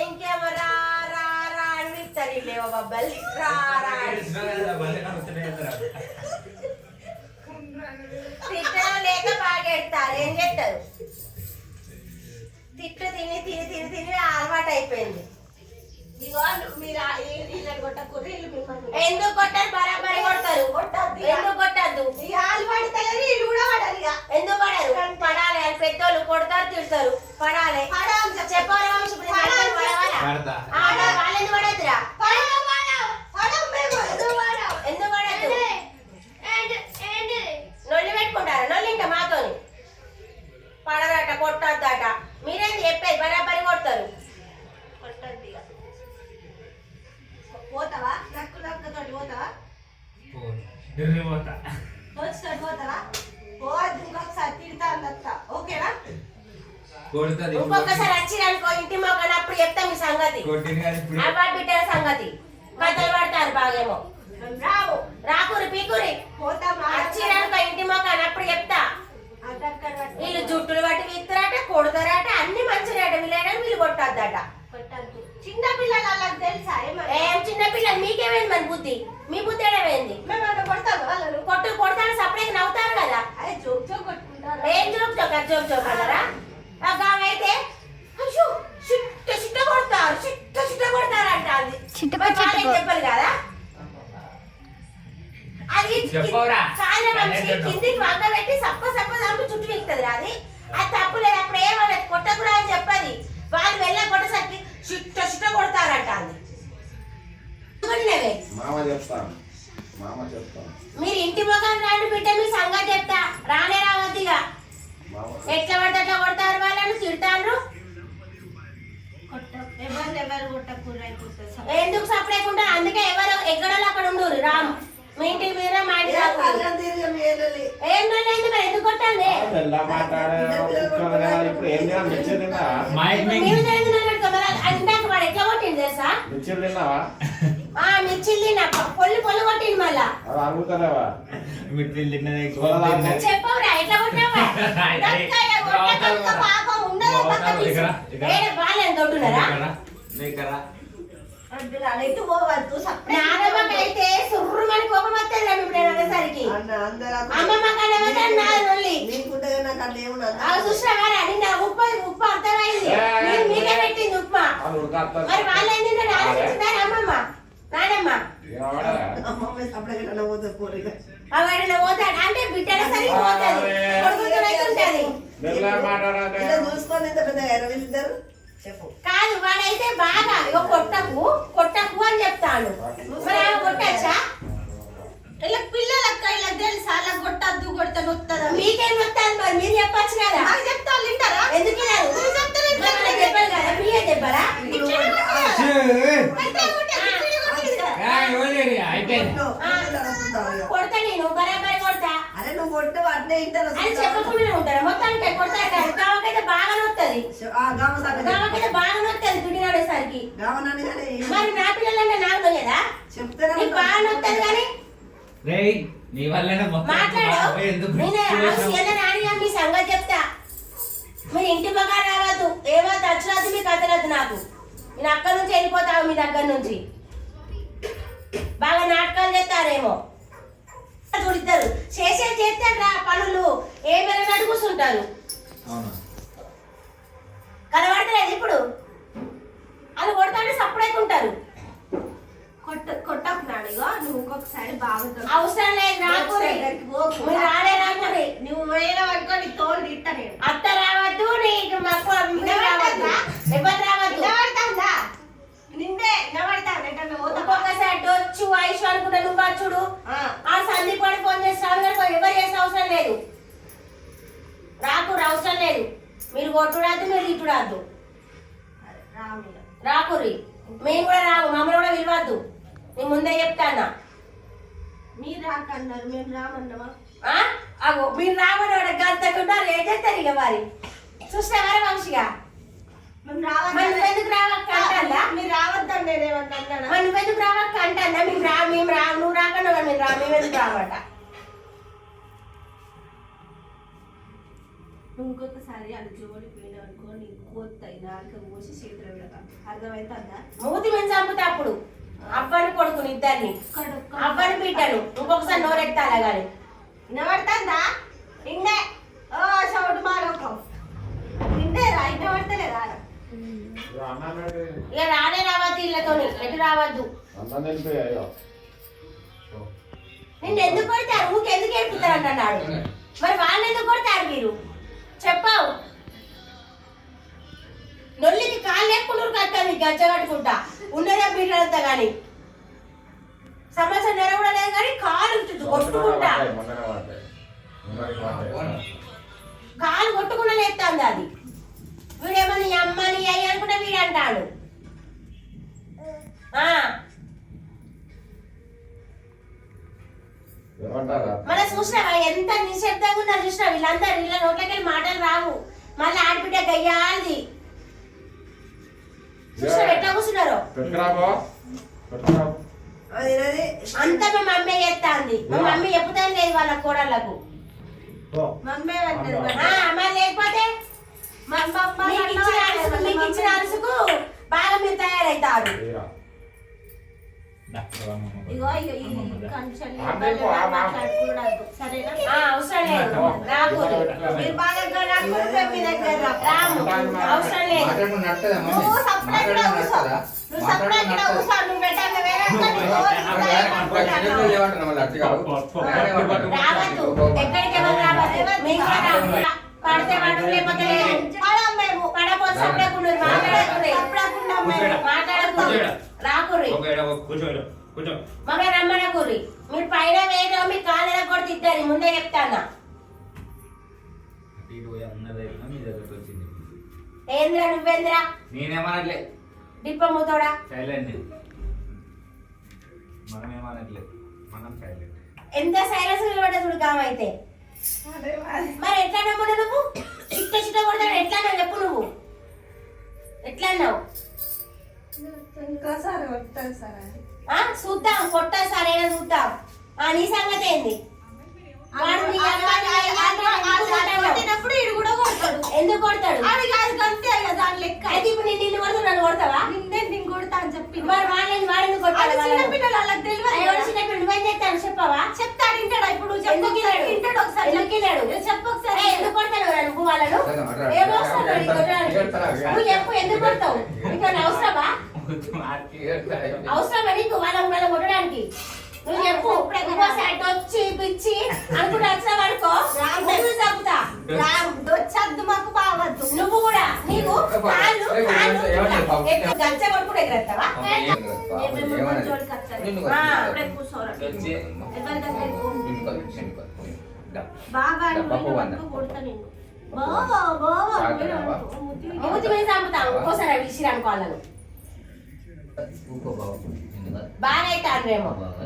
ఇంకేమో రా రా రా అని పిలుస్తారు ఇల్లేవో బబ్బల్ రా రా తిట్టడం లేక బాగా ఎడతారు. ఏం చేస్తారు? తిట్టు తిని తిని తిని తిని అలవాటు అయిపోయింది. ఎందుకు కొట్టారు? బరాబరి కొడతారు. ఎందుకు కొట్టద్దు? ఎందుకు పడరు? పడాలి. పెద్దోళ్ళు కొడతారు, తిడతారు. పడాలి. చెప్పాలి వాళ్ళెందుకు పడద్దురా? ఎందుకు పడద్దు? నొల్లి పెట్టుకుంటారా? నొల్లి ఇంకా మాతోని పడదట, కొట్టద్దట. మీరేంది చెప్పేది? బరాబరి కొడతారు. పోతావా? నక్కుతోటి పోతావా? పోతావా? పోవద్దు. ఇంకొకసారి తిడతా అన్నత్త. ఓకేనా? ఇంకొకసారి వచ్చిరనుకో ఇంటి మొక్కని అప్పుడు చెప్తా మీ సంగతి. అబ్బాయి బిడ్డల సంగతి కథలు పడతారు బాగేమో. రావు రాకురి పీకురి వచ్చిరనుకో ఇంటి మొక్కని అప్పుడు చెప్తా. వీళ్ళు జుట్టులు బట్టి వీస్తారట, కొడతారట, అన్ని మంచిరాట. వీళ్ళైనా వీళ్ళు కొట్టద్దట. చిన్న పిల్లలు అలా తెలుసా? ఏం చిన్న పిల్లలు? మీకేమైంది మరి బుద్ధి? మీ బుద్ధి ఏమైంది? కొట్టు కొడతాను సపరేట్ నవ్వుతారు కదా. ఏం జోక్ జోక్ జోక్ జోక్ అన్నారా? అయితే చిట్ట కొడతారు, చిట్ట కొడతారు అంట. అది చెప్పాలి కదా. అది కిందికి వంగ పెట్టి సప్ప సప్ప దాంట్లో చుట్టూ వెళ్తుంది. అది అది తప్పు లేదు. అప్పుడు ఏమన్నది? కొట్టకురా అని చెప్పది. వాళ్ళు వెళ్ళ కొట్టసరికి చిట్ట కొడతారంట. అది మీరు ఇంటి మొఖం రాని బిడ్డ మీ సంగతి చెప్తా. రానే రావద్దిగా. ఎట్లా పడితే అట్లా కొడతారు, వాళ్ళని తిడతారు. ఎందుకు సపరేకుండా? అందుకే ఎవరు ఎక్కడో అక్కడ ఉండరు. రాము మీ ఇంటికి మీద మా ఇంటి ఏం లేదు. మరి ఎందుకు కొట్టాలి? ఇందాక వాడు ఎట్లా కొట్టింది తెలుసా? మిర్చిలు తిన్నా, పొల్లు పొల్లు కొట్టింది. మళ్ళా చెప్పవురా ఎట్లా కొట్టావా? బాగా కొట్టున్నారా? నానమ్మకైతే సుర్రుమని కోపం వస్తుంది అనేసరికి. చూసినారా నిన్న ఉప్పు అర్థమైంది. మీకే పెట్టింది ఉప్మా. మరి వాళ్ళు ఏంటంటే ఆలోచించుతారు అమ్మమ్మ నానమ్మ. అవైనా పోతాడు అంటే బిడ్డల సరికి పోతుంది, కొడుకుతుంటది. కాదు వాడైతే బాగా కొట్టకు కొట్టకు అని చెప్తాడు. మరి ఆమె కొట్టచ్చా? ఇలా పిల్లలక్క ఇలా తెలుసా? అలా కొట్టద్దు, కొడితే నొత్తదా? మీకేం వస్తుంది? మరి మీరు చెప్పచ్చు కదా. చెప్తాను వింటారా? ఎందుకు చెప్పాలి కదా. మీరే చెప్పారా? కొడతా నేను బరాబరి కొడతా. అరే నువ్వు కొట్టు అట్లే అని చెప్పకుండా ఉంటారా? మొత్తానికి కొడతారు కదా. గామకైతే బాగా నొత్తది. గామకైతే బాగా నొత్తది పిండి నడేసరికి. మరి నా పిల్లలంటే నాకు నొయ్యదా? నీకు బాగా నొత్తది కానీ మాట్లాడు. మీ సంగతి చెప్తా. మీరు ఇంటి బాగా రావద్దు. ఏమో దచ్చరాదు మీకు అతరద్దు. నాకు నేను అక్కడి నుంచి వెళ్ళిపోతావు. మీ దగ్గర నుంచి బాగా నాటకాలు చేస్తారేమో. చూడిద్దరు చేస్తారు రా పనులు. ఏమైనా కూర్చుంటారు. కనబడతలేదు ఇప్పుడు. అది కొడతాంటే సప్పుడైతే ఉంటారు. కొట్టకున్నాడు. ఇగో నువ్వు ఇంకొకసారి బాగా అవసరం లేదు. నాకు రాలే రాకూరి. నువ్వు వేరే అనుకోని తోడు తిట్టా. నేను అత్త రావద్దు, నీకు రావద్దు, ఎవరు రావద్దు. నిన్నే ఒక్కొక్కసారి డొచ్చు ఐష్ అనుకుంటా. నువ్వు చూడు ఆ సందీప్ వాడు ఫోన్ చేస్తాడు. ఎవరు చేసే అవసరం లేదు. రాకూరు అవసరం లేదు. మీరు కొట్టుడాదు, మీరు ఇటుడాదు. రాకూరి. మేము కూడా రాము. మమ్మల్ని కూడా విలువద్దు. నేను ముందే చెప్తానా. మీరు రాకన్నారు, మేము రామన్నామా? అగో మీరు రామని గంతకుండా ఏం చేస్తారు ఇక మరి. చూసినావారా వంశీగా? ఎందుకు రావక్క అంటా? మీరు రావద్దాం. నేనేమన్నా నువ్వెందుకు రావక్క అంటా? మేము నువ్వు రాకుండా మేము ఎందుకు రావట? ఇంకొకసారి అది జోలికి పోయినా అనుకో నీకు కోస్తాయి నాలుక పోసి చేతులు పెడతాం అర్థమవుతుందా మూతి మీద చంపుతా అప్పుడు అవ్వని కొడుకుని ఇద్దరిని అవ్వని బిడ్డను ఇంకొకసారి నోరెత్తాలా గాని వినబడుతుందా ఇండే ఓ చౌటు మాలోకం ఇండేరా వినబడతలేదా ఇక రానే రావద్దు ఇళ్ళతోని ఎటు రావద్దు నిన్ను ఎందుకు కొడతారు ఊకెందుకు ఏడుపుతారు అంటున్నాడు మరి వాళ్ళు ఎందుకు కొడతారు మీరు చెప్పావు నొల్లికి కాళ్ళు లేపుకున్నారు కట్టాలి గజ్జ కట్టుకుంటా ఉన్నదే బిడ్డలంతా గాని సంవత్సరం నెల కూడా లేదు కానీ కాలు ఉంటుంది కొట్టుకుంటా కాలు కొట్టుకున్నా లేస్తుంది అది వీడేమో నీ అమ్మ నీ అయ్యి అనుకుంటే వీడు అంటాడు మన చూసినావా ఎంత నిశ్శబ్దంగా ఉన్నారు చూసినా వీళ్ళందరూ వీళ్ళ నోట్లకి మాటలు రావు మళ్ళీ ఆడబిడ్డ గయ్యాలది చూసినా ఎట్లా కూర్చున్నారు అంతా మా మమ్మీ చేస్తాంది మా మమ్మీ చెప్పుతాను లేదు వాళ్ళ కోడళ్ళకు మమ్మీ మరి లేకపోతే మీకు ఇచ్చిన అలసుకు బాగా మీరు తయారవుతారు ఇగో ఈ కంచెలు మాట్లాడుకోవద్దు సరేనా అవసరం లేదు రాకు మీరు బాగా రాకుండా మీ దగ్గర రాము అవసరం లేదు నువ్వు సపరేట్గా కూర్చో నువ్వు సపరేట్గా కూర్చో నువ్వు పెట్టాలి వేరే రావద్దు ఎక్కడికి ఎవరు రావద్దు మీకు పడితే పడు లేకపోతే మేము పడపోతే సపరేకుండా మాట్లాడకూడదు రాకుర్రి మగ రమ్మనకూర్రి మీరు పైన వేయడం మీ కాళ్ళ కొడితే ఇద్దరు ముందే చెప్తానా ఏంద్రా నువ్వేంద్రా నేనేమనట్లే డిప్ప మూతోడా సైలెంట్ మనం ఏమనట్లే మనం సైలెంట్ ఎంత సైలెన్స్ నిలబడ్డా చూడు కామైతే మరి ఎట్లా నమ్ముడు నువ్వు చిట్ట చిట్ట కొడతాడు ఎట్లా అన్నావు చెప్పు నువ్వు ఎట్లా అన్నావు ఇంకోసారి వస్తుంది సార్ అది చూద్దాం కొట్ట సరైన చూద్దాం నీ సంగతి ఏంది వాడు నీ కొట్టినప్పుడు ఇడు కూడా కొడతాడు ఎందుకు కొడతాడు అది కాదు అంతే దాని లెక్క అయితే ఇప్పుడు నిన్ను కొడుతు నన్ను కొడతావా నేను కొడతా అని చెప్పి మరి వాళ్ళని వాడెందుకు కొట్టాలి చిన్నపిల్లలు వాళ్ళకి తెలియదు చిన్నప్పుడు నువ్వేం చేస్తాను చెప్పవా చెప్తాడు ఇంటాడా ఇప్పుడు ఎందుకు ఇంటాడు ఒకసారి ఎందుకు విన్నాడు చెప్పు ఒకసారి ఎందుకు కొడతాను నువ్వు వాళ్ళను ఏమో నువ్వు చెప్పు ఎందుకు కొడతావు నీకు అవసరమా అవసరమా నీకు వాళ్ళ కొట్టడానికి నువ్వు చెప్పు ఇంకోసారి వచ్చి పిచ్చి అనుకుంటా వచ్చినా పడుకో చంపుతా వచ్చద్దు మాకు బావద్దు నువ్వు కూడా నీకు గంచ కొడుకుంటే ఎగరేస్తావా మూతి మీద చంపుతా ఇంకోసారి విసిరి అనుకోవాలను బాగా అవుతారేమో